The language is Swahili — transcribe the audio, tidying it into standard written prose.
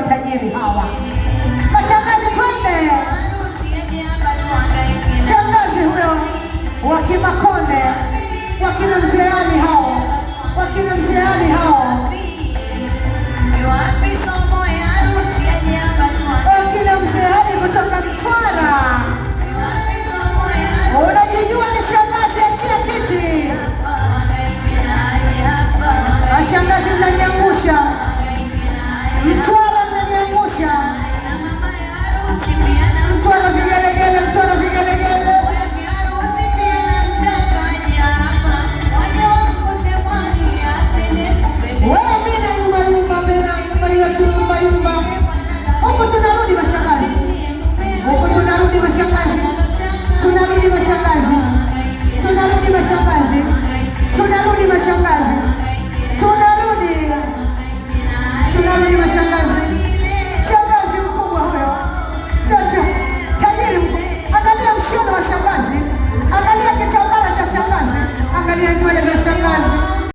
Watajiri hawa mashangazi, twende. Shangazi huyo wakina Konde, wakina Mzeani hao, wakina Mzeani hao.